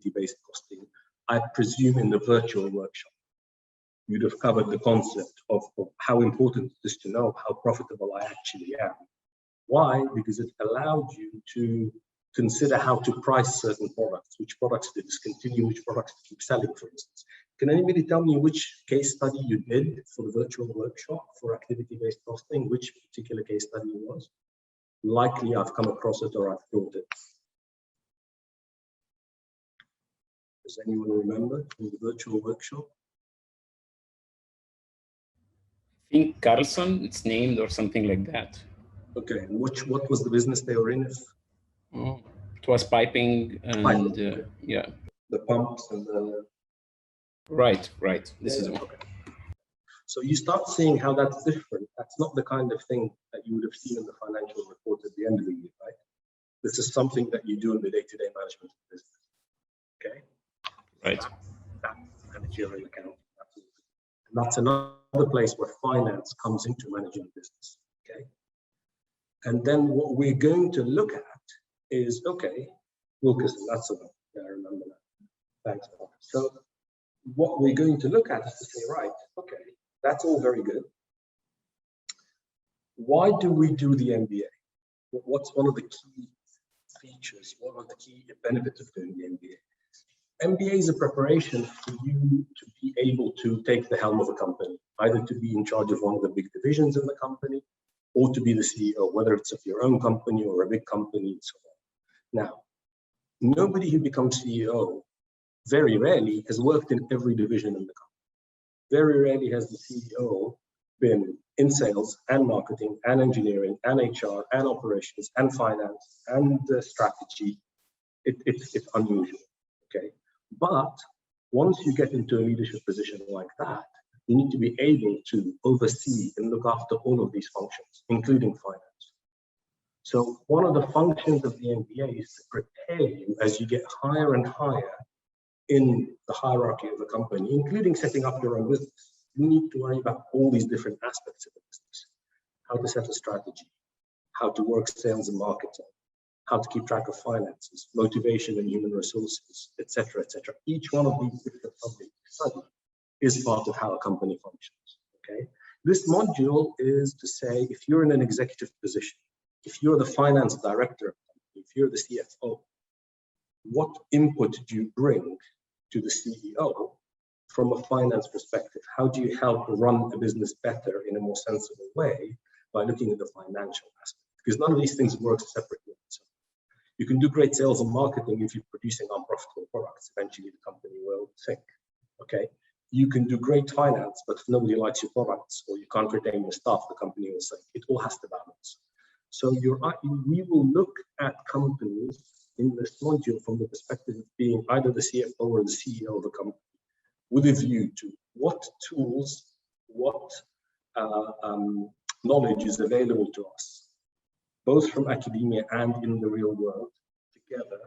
activity-based costing, I presume in the virtual workshop, you'd have covered the concept of how important it is to know how profitable I actually am. Why? Because it allowed you to consider how to price certain products, which products to discontinue, which products to keep selling, for instance. Can anybody tell me which case study you did for the virtual workshop for activity-based costing, which particular case study it was? Likely I've come across it or I've thought it. Does anyone remember from the virtual workshop? I think Carlson, it's named or something like that. Okay, and what was the business they were in? Oh, it was piping and yeah. The pumps and the... Right. This is one. Okay. So you start seeing how that's different. That's not the kind of thing that you would have seen in the financial report at the end of the year, right? This is something that you do in the day-to-day management of the business. Okay? Right. That's managerial accounting. And that's another place where finance comes into managing business. Okay? And then what we're going to look at is, okay, Wilkerson, that's the one. Yeah, I remember that. Thanks, Mark. So what we're going to look at is to say, right, okay, that's all very good. Why do we do the MBA? What's one of the key features? What are the key benefits of doing the MBA? MBA is a preparation for you to be able to take the helm of a company, either to be in charge of one of the big divisions in the company, or to be the CEO, whether it's of your own company or a big company and so on. Now, nobody who becomes CEO very rarely has worked in every division in the company. Very rarely has the CEO been in sales and marketing and engineering and HR and operations and finance and strategy. It's unusual, okay? But once you get into a leadership position like that, you need to be able to oversee and look after all of these functions, including finance. So one of the functions of the MBA is to prepare you as you get higher and higher in the hierarchy of a company, including setting up your own business. You need to worry about all these different aspects of the business. How to set a strategy, how to work sales and marketing, how to keep track of finances, motivation and human resources, etc., etc. Each one of these different topics is part of how a company functions, okay? This module is to say, if you're in an executive position, if you're the finance director, if you're the CFO, what input do you bring to the CEO from a finance perspective? How do you help run a business better in a more sensible way by looking at the financial aspect? Because none of these things work separately. So you can do great sales and marketing if you're producing unprofitable products. Eventually, the company will sink, okay? You can do great finance, but if nobody likes your products or you can't retain your staff, the company will sink. It all has to balance. So we will look at companies in this module from the perspective of being either the CFO or the CEO of a company, with a view to what tools, what knowledge is available to us, both from academia and in the real world, together,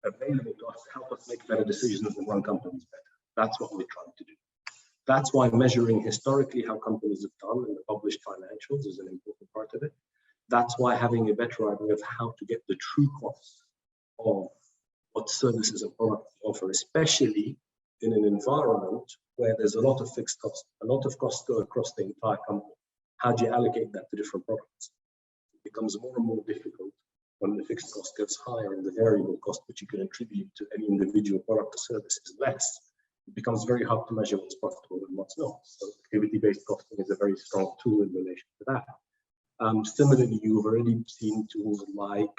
available to us to help us make better decisions and run companies better. That's what we're trying to do. That's why measuring historically how companies have done in the published financials is an important part of it. That's why having a better idea of how to get the true costs of what services and products we offer, especially in an environment where there's a lot of fixed costs, a lot of costs go across the entire company. How do you allocate that to different products? It becomes more and more difficult when the fixed cost gets higher and the variable cost which you can attribute to any individual product or service is less. It becomes very hard to measure what's profitable and what's not. So activity-based costing is a very strong tool in relation to that. Similarly, you've already seen tools like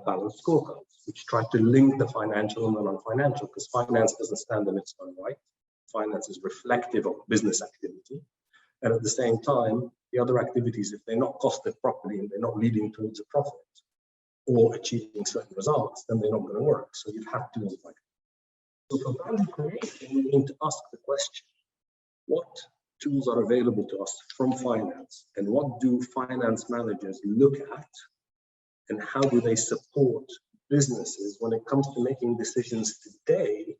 balanced scorecards, which try to link the financial and the non-financial, because finance doesn't stand in its own right. Finance is reflective of business activity. And at the same time, the other activities, if they're not costed properly and they're not leading towards a profit or achieving certain results, then they're not going to work. So you have tools like that. So for value creation, we need to ask the question, what tools are available to us from finance, and what do finance managers look at, and how do they support businesses when it comes to making decisions today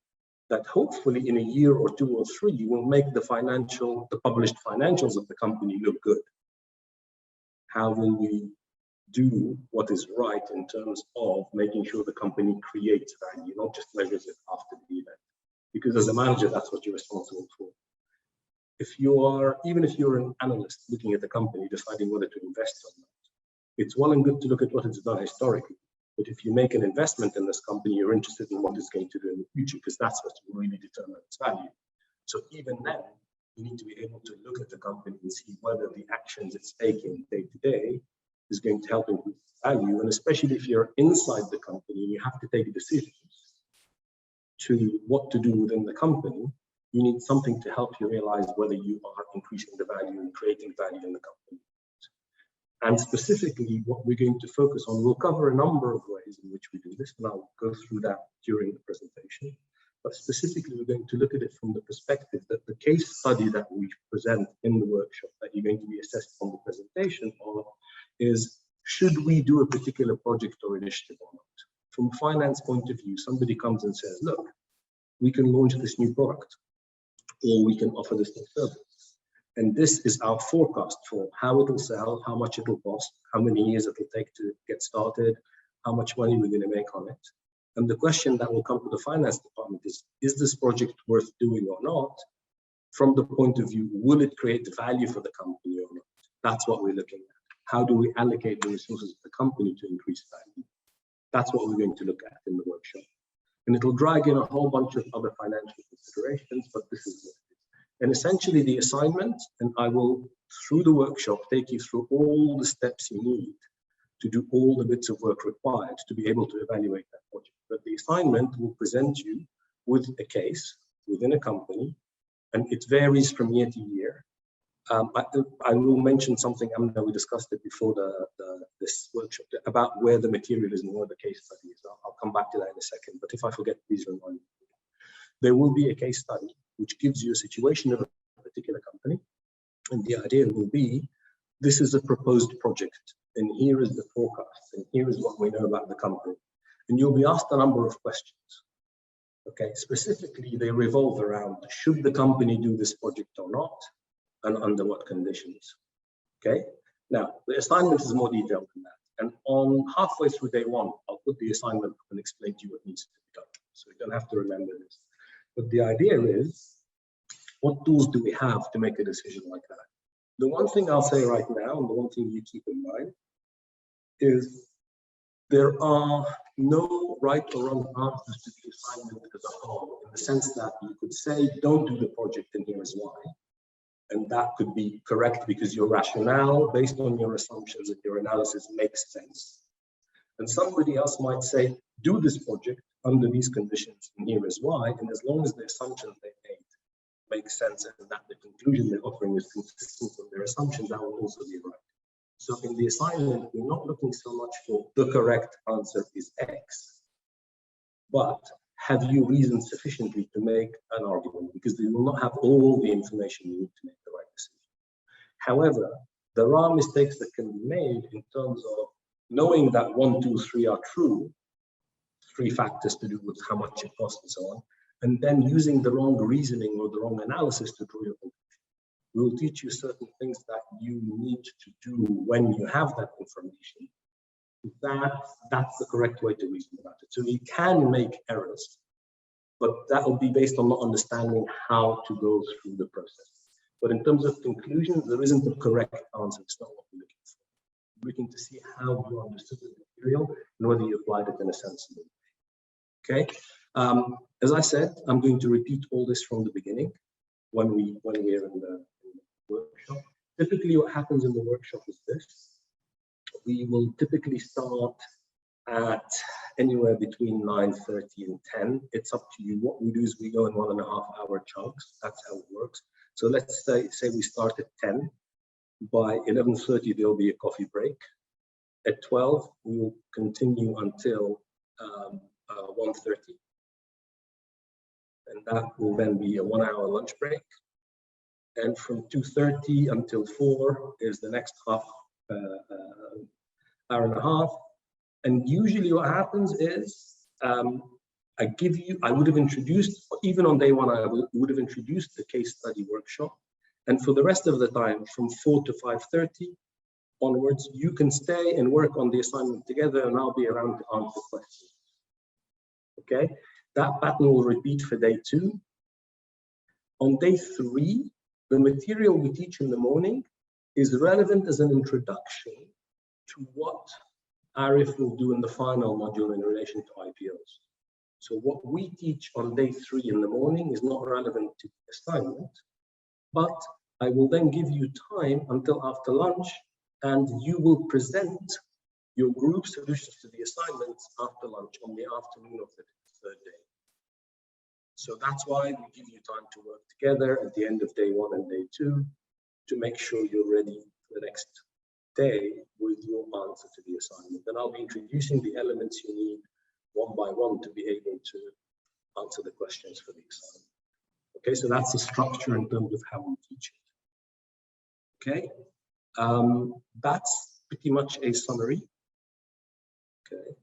that hopefully in a year or two or three will make the published financials of the company look good? How will we do what is right in terms of making sure the company creates value, not just measures it after because as a manager, that's what you're responsible for. Even if you're an analyst looking at the company, deciding whether to invest or not, it's well and good to look at what it's done historically. But if you make an investment in this company, you're interested in what it's going to do in the future, because that's what will really determine its value. So even then, you need to be able to look at the company and see whether the actions it's taking day to day is going to help improve its value. And especially if you're inside the company, you have to take decisions to what to do within the company. You need something to help you realize whether you are increasing the value and creating value in the company. And specifically, what we're going to focus on, we'll cover a number of ways in which we do this, and I'll go through that during the presentation. But specifically, we're going to look at it from the perspective that the case study that we present in the workshop that you're going to be assessed on the presentation of is, should we do a particular project or initiative or not? From a finance point of view, somebody comes and says, look, we can launch this new product, or we can offer this new service. And this is our forecast for how it will sell, how much it will cost, how many years it will take to get started, how much money we're going to make on it. And the question that will come to the finance department is this project worth doing or not? From the point of view, will it create value for the company or not? That's what we're looking at. How do we allocate the resources of the company to increase value? That's what we're going to look at in the workshop. And it'll drag in a whole bunch of other financial considerations, but this is what it is. And essentially the assignment, and I will, through the workshop, take you through all the steps you need to do all the bits of work required to be able to evaluate that project. But the assignment will present you with a case within a company, and it varies from year to year. I will mention something, we discussed it before this workshop, about where the material is and where the case study is. I'll come back to that in a second, but if I forget, please remind me. There will be a case study which gives you a situation of a particular company, and the idea will be, this is a proposed project, and here is the forecast, and here is what we know about the company. And you'll be asked a number of questions. Okay, specifically, they revolve around, should the company do this project or not? And under what conditions? Okay, now the assignment is more detailed than that. And on halfway through day one, I'll put the assignment up and explain to you what needs to be done. So you don't have to remember this. But the idea is, what tools do we have to make a decision like that? The one thing I'll say right now, and the one thing you keep in mind, is there are no right or wrong answers to the assignment as a whole, in the sense that you could say, don't do the project and here is why. And that could be correct because your rationale based on your assumptions and your analysis makes sense. And somebody else might say, do this project under these conditions and here is why. And as long as the assumptions they made make sense and that the conclusion they're offering is consistent with their assumptions, that will also be right. So in the assignment, we're not looking so much for the correct answer is X, but have you reasoned sufficiently to make an argument? Because they will not have all the information you need to make the right decision. However, there are mistakes that can be made in terms of knowing that 1, 2, 3 are true, 3 factors to do with how much it costs and so on, and then using the wrong reasoning or the wrong analysis to draw your conclusion. We will teach you certain things that you need to do when you have that information. That's the correct way to reason about it. So you can make errors, but that will be based on not understanding how to go through the process. But in terms of conclusions, there isn't a correct answer. It's not what we're looking for. We're looking to see how you understood the material and whether you applied it in a sensible way. Okay. As I said, I'm going to repeat all this from the beginning when we are in the workshop. Typically, what happens in the workshop is this. We will typically start at anywhere between 9:30 and 10. It's up to you. What we do is we go in 1.5 hour chunks. That's how it works. So let's say we start at 10. By 11:30, there'll be a coffee break. At 12, we will continue until 1:30. And that will then be a 1 hour lunch break. And from 2:30 until 4 is the next hour and a half. And usually what happens is I would have introduced, even on day one, I would have introduced the case study workshop. And for the rest of the time, from 4 to 5:30 onwards, you can stay and work on the assignment together, and I'll be around to answer questions. Okay, that pattern will repeat for day 2. On day 3, the material we teach in the morning is relevant as an introduction to what Arif will do in the final module in relation to IPOs. So what we teach on day 3 in the morning is not relevant to the assignment, but I will then give you time until after lunch, and you will present your group solutions to the assignments after lunch on the afternoon of the 3rd day. So that's why we give you time to work together at the end of day 1 and day 2 to make sure you're ready for the next day with your answer to the assignment. And I'll be introducing the elements you need one by one to be able to answer the questions for the assignment. Okay, so that's the structure in terms of how we teach it. Okay, that's pretty much a summary. Okay,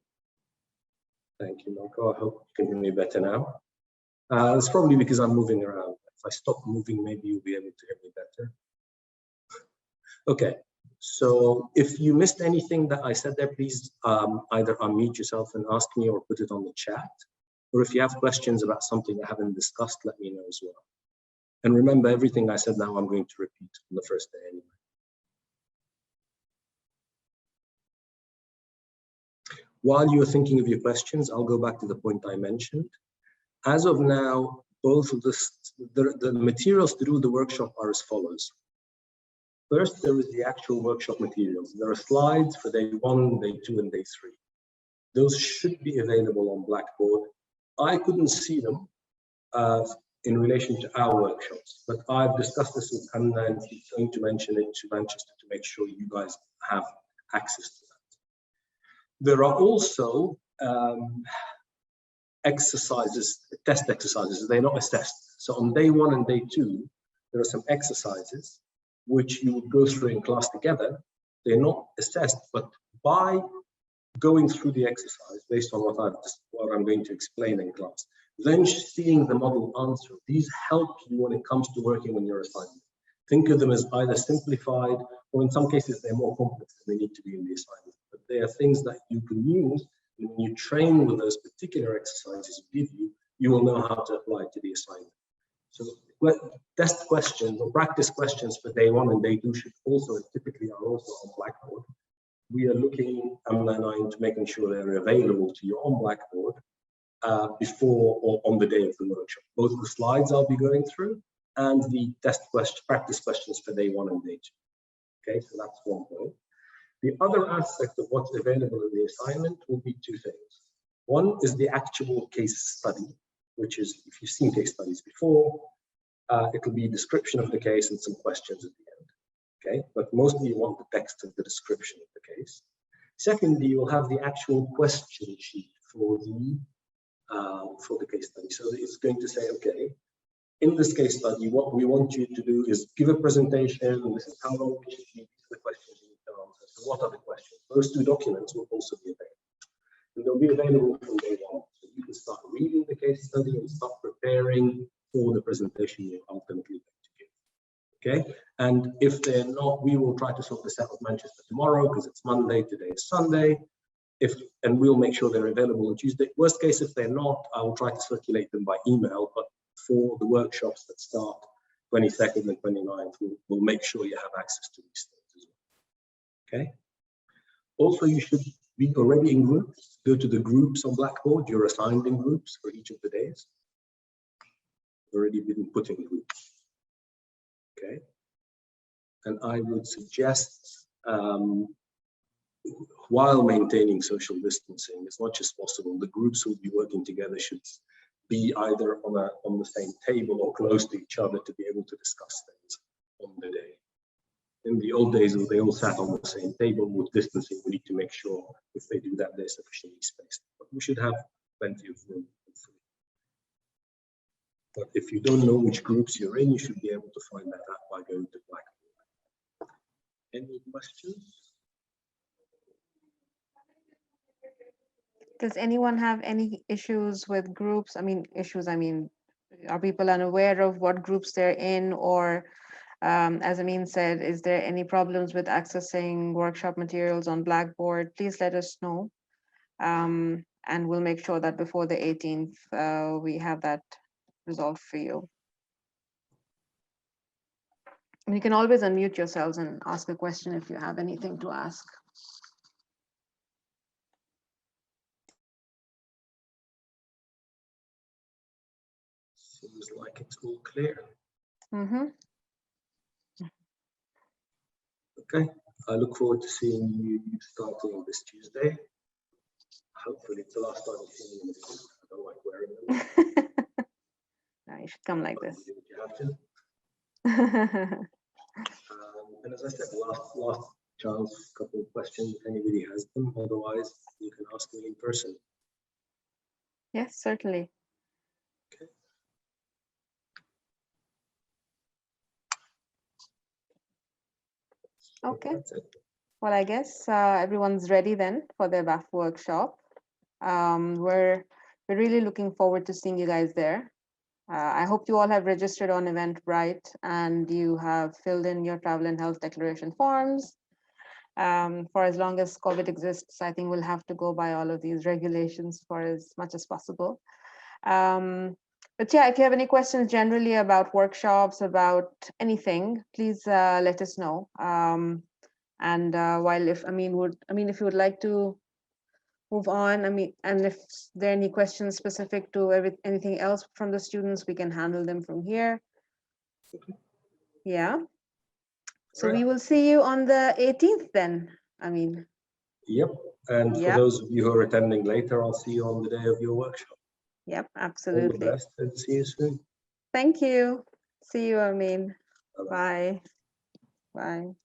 thank you, Marco. I hope you can hear me better now. It's probably because I'm moving around. If I stop moving, maybe you'll be able to hear me better. Okay, so if you missed anything that I said there, please either unmute yourself and ask me or put it on the chat. Or if you have questions about something I haven't discussed, let me know as well. And remember, everything I said now, I'm going to repeat on the first day anyway. While you are thinking of your questions, I'll go back to the point I mentioned. As of now, both of the materials to do the workshop are as follows. First, there is the actual workshop materials. There are slides for day 1, day 2, and day 3. Those should be available on Blackboard. I couldn't see them in relation to our workshops, but I've discussed this with Amin and he's going to mention it to Manchester to make sure you guys have access to that. There are also exercises, test exercises. They're not assessed. So on day 1 and day 2, there are some exercises which you would go through in class together. They're not assessed, but by going through the exercise based on what I'm going to explain in class, then seeing the model answer, these help you when it comes to working on your assignment. Think of them as either simplified, or in some cases they're more complex than they need to be in the assignment. But they are things that you can use, and when you train with those particular exercises we give you, you will know how to apply it to the assignment. So test questions or practice questions for day 1 and day 2 should also typically are also on Blackboard. We are looking, Amin and I, into making sure they're available to you on Blackboard before or on the day of the workshop. Both the slides I'll be going through and the practice questions for day 1 and day 2. Okay, so that's one point. The other aspect of what's available in the assignment will be 2 things. One is the actual case study, which is, if you've seen case studies before, it will be a description of the case and some questions at the end. Okay, but mostly you want the text of the description of the case. Secondly, you will have the actual question sheet for the case study. So it's going to say, okay, in this case study, what we want you to do is give a presentation, and this is how long it should be, these are the questions you need to answer. So what are the questions? Those 2 documents will also be available. And they'll be available from day 1. So you can start reading the case study and start preparing for the presentation you're ultimately going to give. Okay, and if they're not, we will try to sort this out with Manchester tomorrow because it's Monday, today is Sunday. And we'll make sure they're available on Tuesday. Worst case, if they're not, I will try to circulate them by email, but for the workshops that start 22nd and 29th, we'll make sure you have access to these things as well. Okay. Also, you should be already in groups. Go to the groups on Blackboard. You're assigned in groups for each of the days. Already been put in groups. Okay. And I would suggest, while maintaining social distancing as much as possible, the groups who will be working together should be either on the same table or close to each other to be able to discuss things on the day. In the old days, they all sat on the same table with distancing. We need to make sure if they do that, they're sufficiently spaced. But we should have plenty of room. But if you don't know which groups you're in, you should be able to find that out by going to Blackboard. Any questions? Does anyone have any issues with groups? I mean, are people unaware of what groups they're in? Or, as Amin said, is there any problems with accessing workshop materials on Blackboard? Please let us know. And we'll make sure that before the 18th, we have that resolved for you. You can always unmute yourselves and ask a question if you have anything to ask. Seems like it's all clear. Mm-hmm. Okay, I look forward to seeing you starting this Tuesday. Hopefully it's the last time you see me in the suit. I don't like wearing them. No, you should come like But this. you do what you have to. And as I said, last chance, couple of questions if anybody has them. Otherwise, you can ask me in person. Yes, certainly. Okay. Okay. That's it. Well, I guess everyone's ready then for their BAF workshop. We're really looking forward to seeing you guys there. I hope you all have registered on Eventbrite and you have filled in your travel and health declaration forms. For as long as COVID exists, I think we'll have to go by all of these regulations for as much as possible. But yeah, if you have any questions generally about workshops, about anything, please let us know. And while if if you would like to move on, and if there are any questions specific to anything else from the students, we can handle them from here. Yeah. So we will see you on the 18th then, Amin. Yep. And for Yep. those of you who are attending later, I'll see you on the day of your workshop. Yep, All the absolutely. best and see you soon. Thank you. See you, Amin. Bye-bye. Bye. Bye.